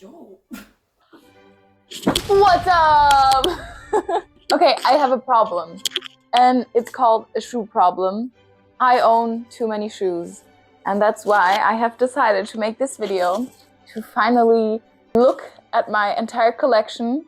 Yo. What's up? Okay, I have a problem, and it's called a shoe problem. I own too many shoes, and that's why I have decided to make this video to finally look at my entire collection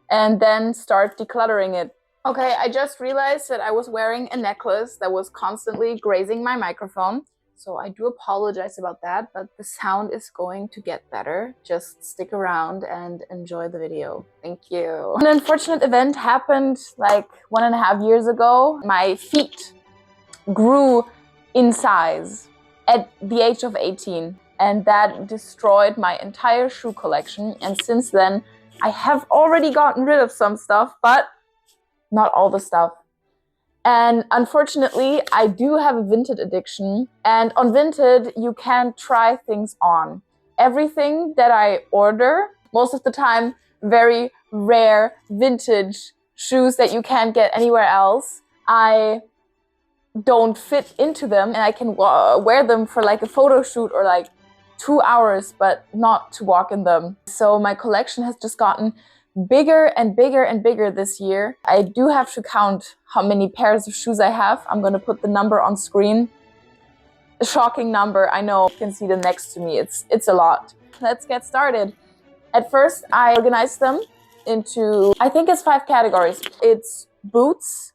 and then start decluttering it. Okay, I just realized that I was wearing a necklace that was constantly grazing my microphone. So I do apologize about that, but the sound is going to get better. Just stick around and enjoy the video. Thank you. An unfortunate event happened like 1.5 years ago. My feet grew in size at the age of 18, and that destroyed my entire shoe collection. And since then, I have already gotten rid of some stuff, but not all the stuff. And unfortunately, I do have a Vinted addiction. And on Vinted, you can try things on. Everything that I order, most of the time, very rare vintage shoes that you can't get anywhere else, I don't fit into them, and I can wear them for like a photo shoot or like 2 hours, but not to walk in them. So my collection has just gotten bigger and bigger and bigger this year. I do have to count how many pairs of shoes I have. I'm gonna put the number on screen. A shocking number, I know. You can see them next to me. It's a lot. Let's get started. At first, I organized them into, I think it's 5 categories. It's boots,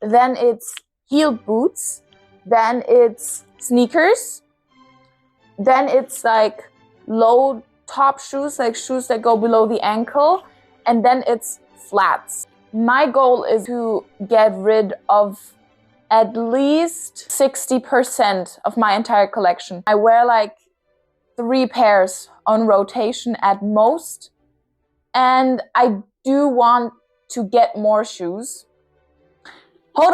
then it's heeled boots, then it's sneakers, then it's like low top shoes, like shoes that go below the ankle, and then it's flats. My goal is to get rid of at least 60% of my entire collection. I wear like 3 pairs on rotation at most, and I do want to get more shoes. Hold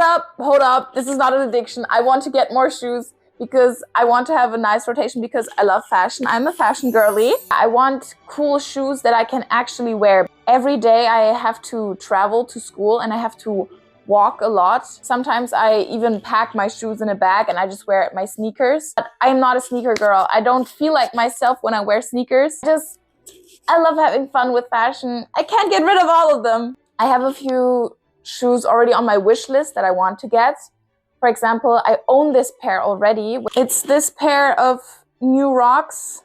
up, this is not an addiction. I want to get more shoes because I want to have a nice rotation because I love fashion. I'm a fashion girly. I want cool shoes that I can actually wear. Every day I have to travel to school and I have to walk a lot. Sometimes I even pack my shoes in a bag and I just wear my sneakers. But I'm not a sneaker girl. I don't feel like myself when I wear sneakers. I love having fun with fashion. I can't get rid of all of them. I have a few shoes already on my wish list that I want to get. For example, I own this pair already. It's this pair of New Rocks.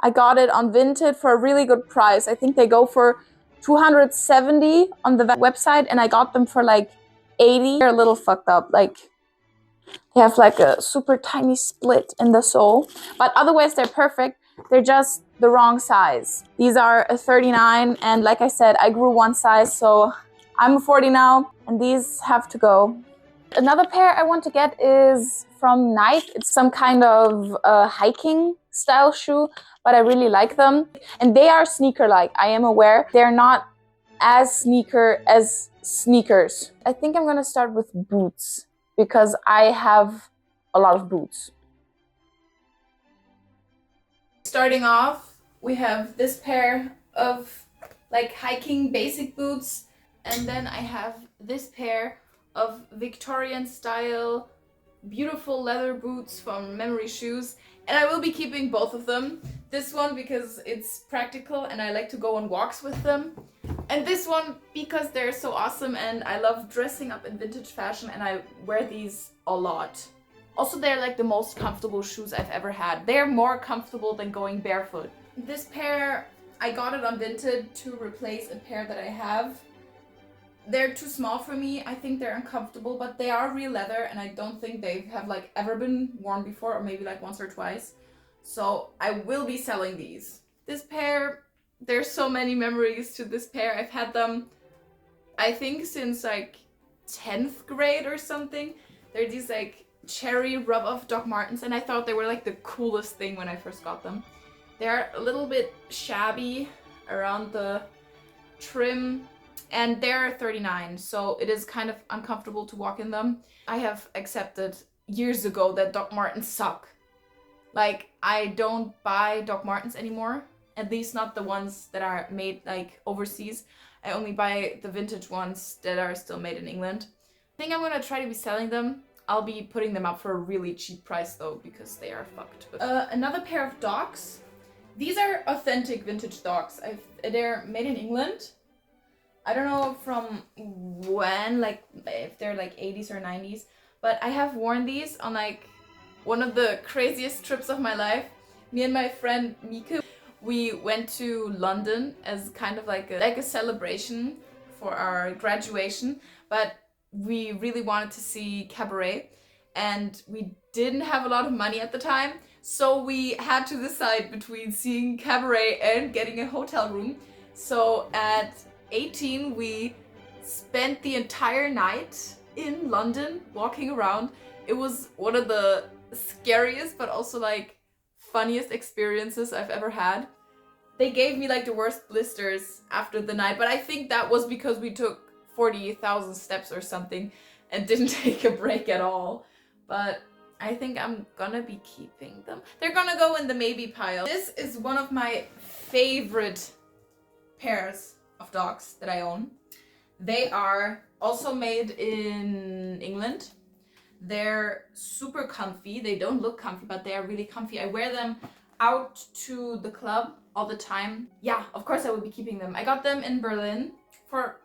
I got it on Vinted for a really good price. I think they go for 270 on the website, and I got them for like 80. They're a little fucked up. Like, they have like a super tiny split in the sole, but otherwise they're perfect. They're just the wrong size. These are a 39, and like I said, I grew 1 size, so I'm a 40 now, and these have to go. Another pair I want to get is from Nike. It's some kind of hiking style shoe, but I really like them. And they are sneaker-like, I am aware. They're not as sneaker as sneakers. I think I'm gonna start with boots because I have a lot of boots. Starting off, we have this pair of like hiking basic boots, and then I have this pair of Victorian style beautiful leather boots from Memory Shoes, and I will be keeping both of them. This one because it's practical and I like to go on walks with them, and this one because they're so awesome and I love dressing up in vintage fashion and I wear these a lot. Also, they're like the most comfortable shoes I've ever had. They're more comfortable than going barefoot. This pair, I got it on Vinted to replace a pair that I have. They're too small for me. I think they're uncomfortable, but they are real leather and I don't think they have like ever been worn before, or maybe like once or twice. So I will be selling these. This pair, there's so many memories to this pair. I've had them, I think, since like 10th grade or something. They're these like cherry rub-off Doc Martens, and I thought they were like the coolest thing when I first got them. They're a little bit shabby around the trim, and they're 39, so it is kind of uncomfortable to walk in them. I have accepted years ago that Doc Martens suck. Like, I don't buy Doc Martens anymore, at least not the ones that are made like overseas. I only buy the vintage ones that are still made in England. I think I'm gonna try to be selling them. I'll be putting them up for a really cheap price though, because they are fucked. Another pair of Docs. These are authentic vintage dogs. They're made in England. I don't know from when, like if they're like 80s or 90s, but I have worn these on like one of the craziest trips of my life. Me and my friend Mika, we went to London as kind of like a celebration for our graduation, but we really wanted to see Cabaret and we didn't have a lot of money at the time, so we had to decide between seeing Cabaret and getting a hotel room. So at 18 we spent the entire night in London walking around. It was one of the scariest but also like funniest experiences I've ever had. They gave me like the worst blisters after the night, but I think that was because we took 40,000 steps or something and didn't take a break at all. But I think I'm gonna be keeping them. They're gonna go in the maybe pile. This is one of my favorite pairs of dogs that I own. They are also made in England. They're super comfy. They don't look comfy, but they are really comfy. I wear them out to the club all the time. Yeah, of course I will be keeping them. I got them in Berlin for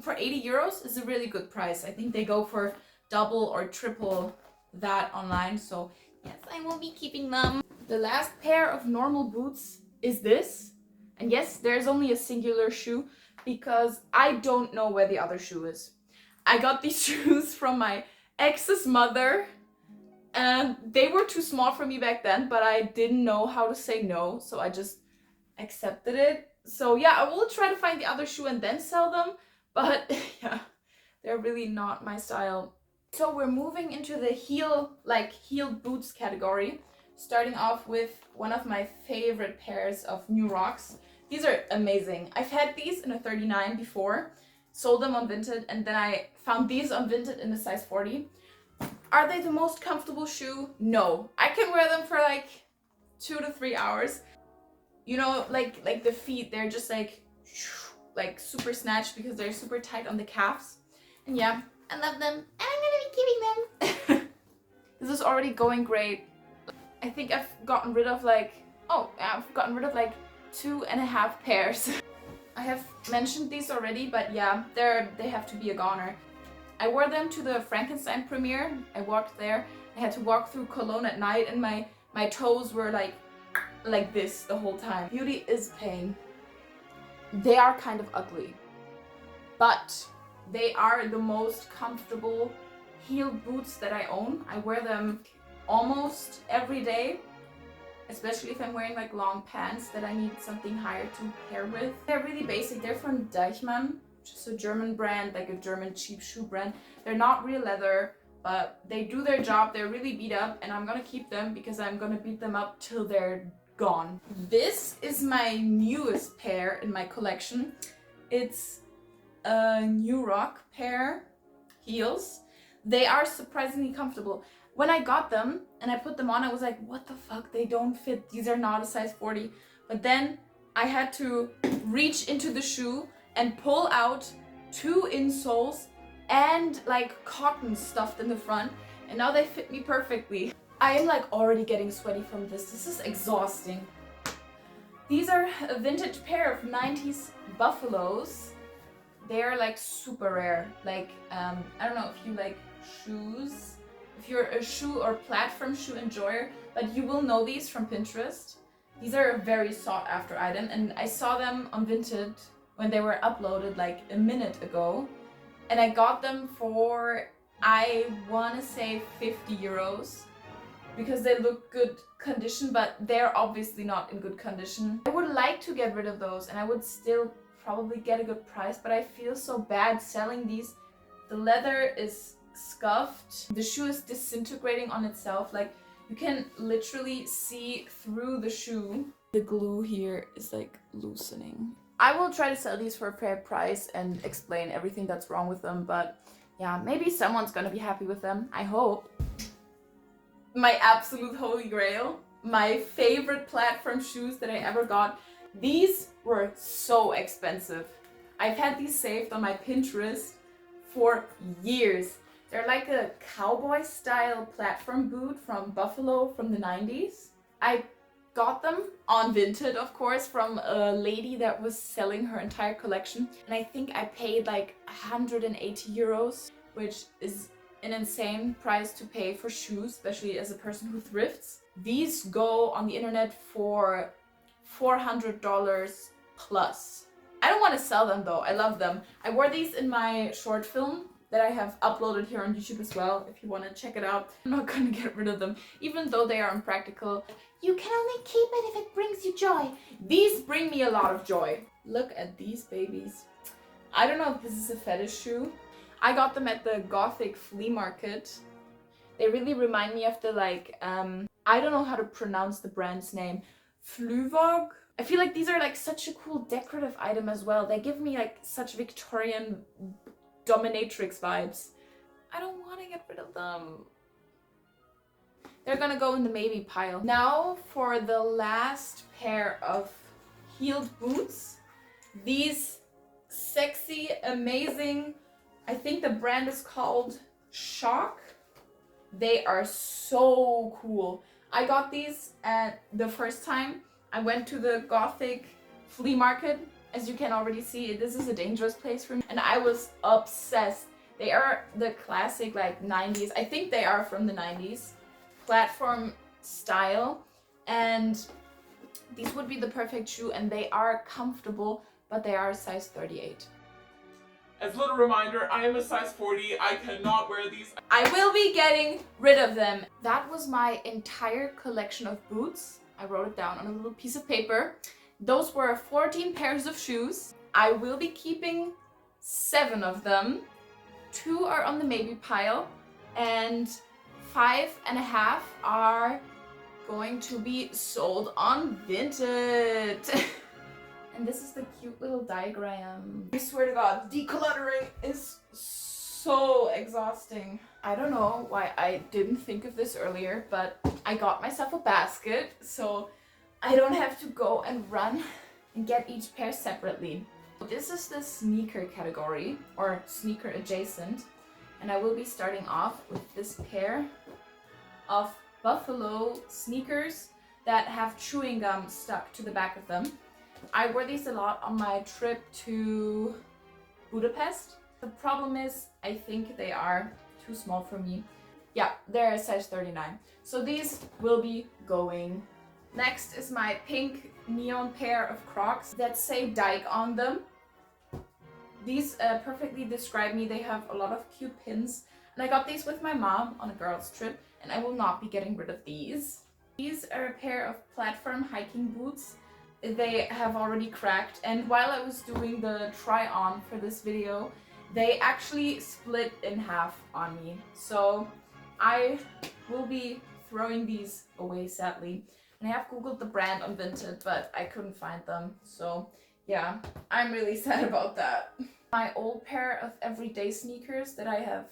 80 euros. Is a really good price. I think they go for double or triple that online. So yes, I will be keeping them. The last pair of normal boots is this. And yes, there's only a singular shoe because I don't know where the other shoe is. I got these shoes from my ex's mother and they were too small for me back then, but I didn't know how to say no, so I just accepted it. So yeah, I will try to find the other shoe and then sell them, but yeah, they're really not my style. So we're moving into the heeled boots category, starting off with one of my favorite pairs of New Rocks. These are amazing. I've had these in a 39 before, sold them on Vinted, and then I found these on Vinted in a size 40. Are they the most comfortable shoe? No. I can wear them for like 2 to 3 hours. You know, like the feet, they're just like super snatched because they're super tight on the calves. And yeah, I love them and I'm gonna be keeping them. This is already going great. I think I've gotten rid of like 2.5 pairs. I have mentioned these already, but yeah, they have to be a goner. I wore them to the Frankenstein premiere. I walked there. I had to walk through Cologne at night and my toes were like this the whole time. Beauty is pain. They are kind of ugly, but they are the most comfortable heeled boots that I own. I wear them almost every day, especially if I'm wearing like long pants that I need something higher to pair with. They're really basic. They're from Deichmann, which is a German brand, like a German cheap shoe brand. They're not real leather, but they do their job. They're really beat up and I'm gonna keep them because I'm gonna beat them up till they're gone. This is my newest pair in my collection. It's a New Rock pair heels. They are surprisingly comfortable. When I got them and I put them on, I was like, what the fuck, they don't fit. These are not a size 40. But then I had to reach into the shoe and pull out 2 insoles and like cotton stuffed in the front. And now they fit me perfectly. I am like already getting sweaty from this. This is exhausting. These are a vintage pair of 90s Buffaloes. They're like super rare. Like, I don't know if you like shoes, if you're a shoe or platform shoe enjoyer, but you will know these from Pinterest. These are a very sought after item and I saw them on Vinted when they were uploaded like a minute ago. And I got them for, I wanna say 50 euros because they look good condition, but they're obviously not in good condition. I would like to get rid of those and I would still probably get a good price, but I feel so bad selling these. The leather is scuffed. The shoe is disintegrating on itself. Like you can literally see through the shoe. The glue here is like loosening. I will try to sell these for a fair price and explain everything that's wrong with them, but yeah, maybe someone's gonna be happy with them. I hope. My absolute holy grail. My favorite platform shoes that I ever got. These were so expensive. I've had these saved on my Pinterest for years. They're like a cowboy style platform boot from Buffalo from the 90s. I got them on Vinted, of course, from a lady that was selling her entire collection. And I think I paid like 180 euros, which is an insane price to pay for shoes, especially as a person who thrifts. These go on the internet for $400 plus. I don't want to sell them though, I love them. I wore these in my short film that I have uploaded here on YouTube as well, if you want to check it out. I'm not gonna get rid of them, even though they are impractical. You can only keep it if it brings you joy. These bring me a lot of joy. Look at these babies. I don't know if this is a fetish shoe. I got them at the Gothic flea market. They really remind me of the I don't know how to pronounce the brand's name. Fluvog? I feel like these are like such a cool decorative item as well. They give me like such Victorian dominatrix vibes. I don't want to get rid of them. They're gonna go in the maybe pile. Now for the last pair of heeled boots. These sexy, amazing, I think the brand is called Shock. They are so cool. I got these at the first time I went to the Gothic flea market. As you can already see, this is a dangerous place for me. And I was obsessed. They are the classic like 90s. I think they are from the 90s. Platform style. And these would be the perfect shoe, and they are comfortable, but they are a size 38. As a little reminder, I am a size 40. I cannot wear these. I will be getting rid of them. That was my entire collection of boots. I wrote it down on a little piece of paper. Those were 14 pairs of shoes. I will be keeping 7 of them. 2 are on the maybe pile, and 5.5 are going to be sold on Vinted. And this is the cute little diagram. I swear to God, decluttering is so exhausting. I don't know why I didn't think of this earlier, but I got myself a basket so I don't have to go and run and get each pair separately. This is the sneaker category, or sneaker adjacent, and I will be starting off with this pair of buffalo sneakers that have chewing gum stuck to the back of them. I wore these a lot on my trip to Budapest. The problem is, I think they are too small for me. Yeah, they're a size 39. So these will be going. Next is my pink neon pair of Crocs that say Dyke on them. These perfectly describe me. They have a lot of cute pins. And I got these with my mom on a girls trip, and I will not be getting rid of these. These are a pair of platform hiking boots. They have already cracked, and while I was doing the try on for this video, they actually split in half on me. So I will be throwing these away, sadly. And I have googled the brand on Vinted, but I couldn't find them. So yeah, I'm really sad about that. My old pair of everyday sneakers that I have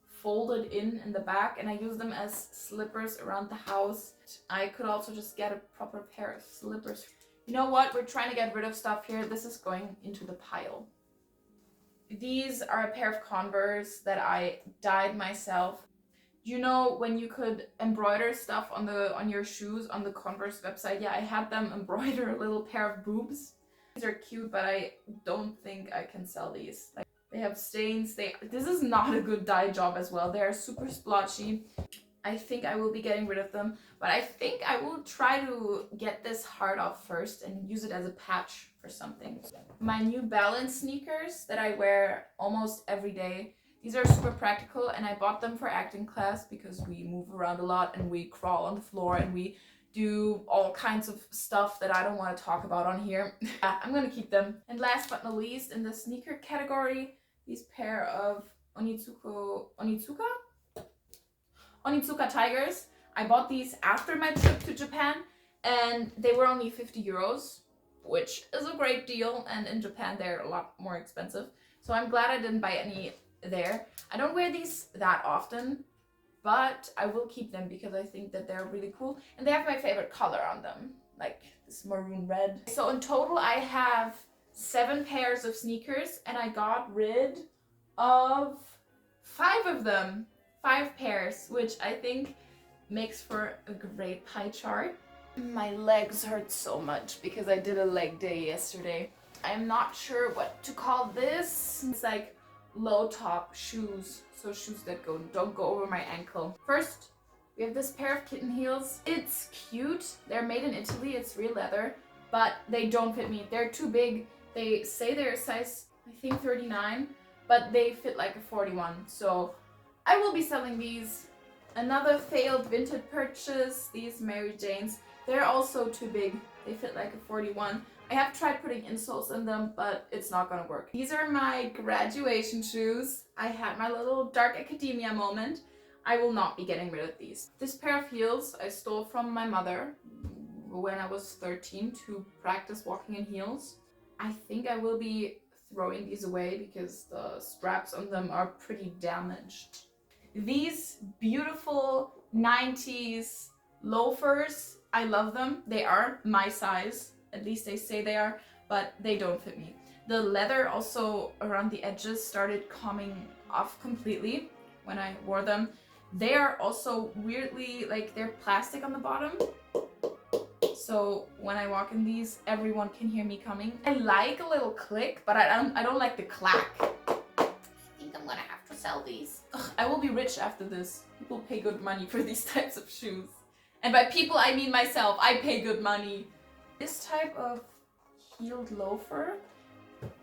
folded in the back, and I use them as slippers around the house. I could also just get a proper pair of slippers. You know what? We're trying to get rid of stuff here. This is going into the pile. These are a pair of Converse that I dyed myself. You know when you could embroider stuff on your shoes on the Converse website? Yeah, I had them embroider a little pair of boobs. These are cute, but I don't think I can sell these. Like, they have stains. This is not a good dye job as well. They are super splotchy. I think I will be getting rid of them, but I think I will try to get this heart off first and use it as a patch for something. My New Balance sneakers that I wear almost every day. These are super practical, and I bought them for acting class because we move around a lot and we crawl on the floor and we do all kinds of stuff that I don't want to talk about on here. I'm gonna keep them. And last but not least, in the sneaker category, these pair of Onitsuka Tigers. I bought these after my trip to Japan, and they were only 50 euros, which is a great deal, and in Japan they're a lot more expensive. So I'm glad I didn't buy any there. I don't wear these that often, but I will keep them because I think that they're really cool, and they have my favorite color on them, like this maroon red. So in total I have 7 pairs of sneakers, and I got rid of 5 of them. 5 pairs, which I think makes for a great pie chart. My legs hurt so much because I did a leg day yesterday. I'm not sure what to call this. It's like low top shoes. So shoes that don't go over my ankle. First, we have this pair of kitten heels. It's cute. They're made in Italy. It's real leather, but they don't fit me. They're too big. They say they're a size, I think 39, but they fit like a 41. So I will be selling these. Another failed vintage purchase, these Mary Janes. They're also too big. They fit like a 41. I have tried putting insoles in them, but it's not gonna work. These are my graduation shoes. I had my little dark academia moment. I will not be getting rid of these. This pair of heels I stole from my mother when I was 13 to practice walking in heels. I think I will be throwing these away because the straps on them are pretty damaged. These beautiful 90s loafers, I love them. They are my size, at least they say they are, but they don't fit me. The leather also around the edges started coming off completely when I wore them. They are also weirdly, like, they're plastic on the bottom. So when I walk in these, everyone can hear me coming. I like a little click, but I don't like the clack. I think I'm gonna have to sell these. Ugh, I will be rich after this. People pay good money for these types of shoes. And by people, I mean myself. I pay good money. This type of heeled loafer,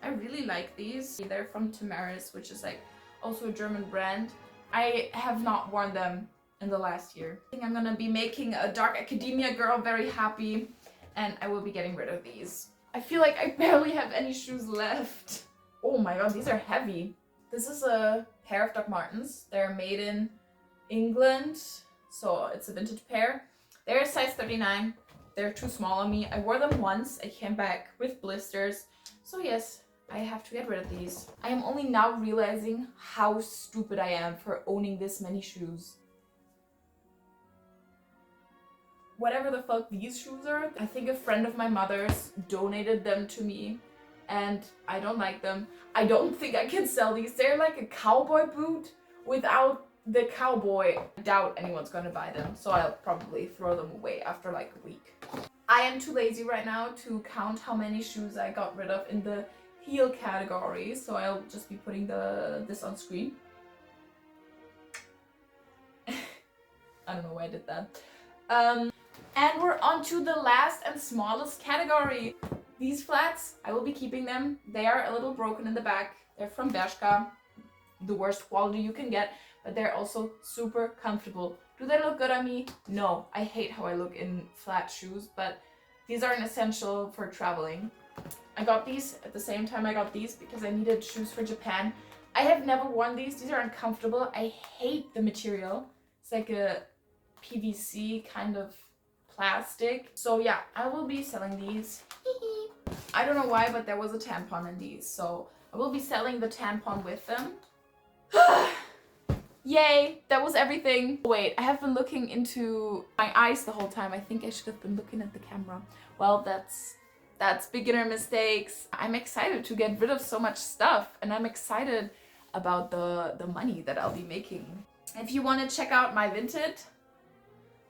I really like these. They're from Tamaris, which is like also a German brand. I have not worn them in the last year. I think I'm gonna be making a dark academia girl very happy, and I will be getting rid of these. I feel like I barely have any shoes left. Oh my god, these are heavy. This is a pair of Doc Martens. They're made in England, so it's a vintage pair. They're a size 39. They're too small on me. I wore them once. I came back with blisters. So yes, I have to get rid of these. I am only now realizing how stupid I am for owning this many shoes. Whatever the fuck these shoes are, I think a friend of my mother's donated them to me and I don't like them. I don't think I can sell these. They're like a cowboy boot without the cowboy. I doubt anyone's gonna buy them, so I'll probably throw them away after like a week. I am too lazy right now to count how many shoes I got rid of in the heel category, so I'll just be putting this on screen. I don't know why I did that. And we're on to the last and smallest category. These flats, I will be keeping them. They are a little broken in the back. They're from Bershka, the worst quality you can get, but they're also super comfortable. Do they look good on me? No, I hate how I look in flat shoes, but these are an essential for traveling. I got these at the same time I got these because I needed shoes for Japan. I have never worn these. These are uncomfortable. I hate the material. It's like a PVC kind of plastic. So yeah, I will be selling these. I don't know why, but there was a tampon in these, so I will be selling the tampon with them. Yay, that was everything. Wait, I have been looking into my eyes the whole time. I think I should have been looking at the camera. Well, that's beginner mistakes. I'm excited to get rid of so much stuff, and I'm excited about the money that I'll be making. If you want to check out my Vinted,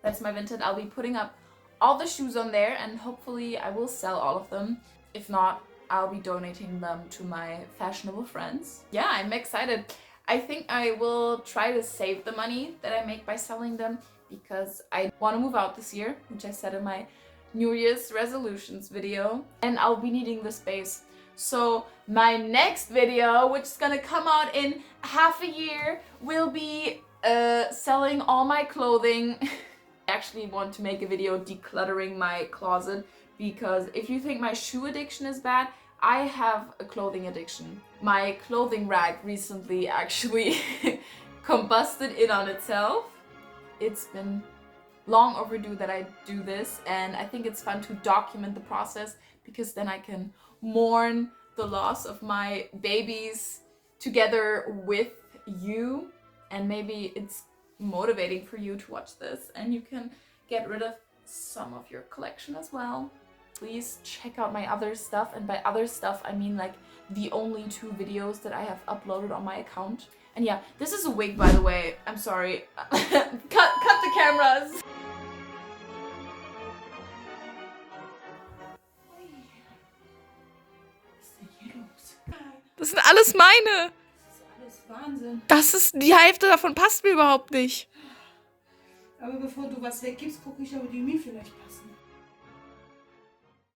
that's my Vinted. I'll be putting up all the shoes on there, and hopefully I will sell all of them. If not, I'll be donating them to my fashionable friends. Yeah, I'm excited. I think I will try to save the money that I make by selling them because I want to move out this year, which I said in my New Year's resolutions video, and I'll be needing the space. So my next video, which is gonna come out in half a year, will be selling all my clothing. I actually want to make a video decluttering my closet because if you think my shoe addiction is bad, I have a clothing addiction. My clothing rack recently actually combusted in on itself. It's been long overdue that I do this, and I think it's fun to document the process because then I can mourn the loss of my babies together with you, and maybe it's motivating for you to watch this and you can get rid of some of your collection as well. Please check out my other stuff, and by other stuff I mean like the only 2 videos that I have uploaded on my account. And yeah, this is a wig, by the way. I'm sorry. cut the cameras. Das sind alles meine. Das ist alles Wahnsinn. Die Hälfte davon passt mir überhaupt nicht. Aber bevor du was weggibst, gucke ich, ob die mir vielleicht passen.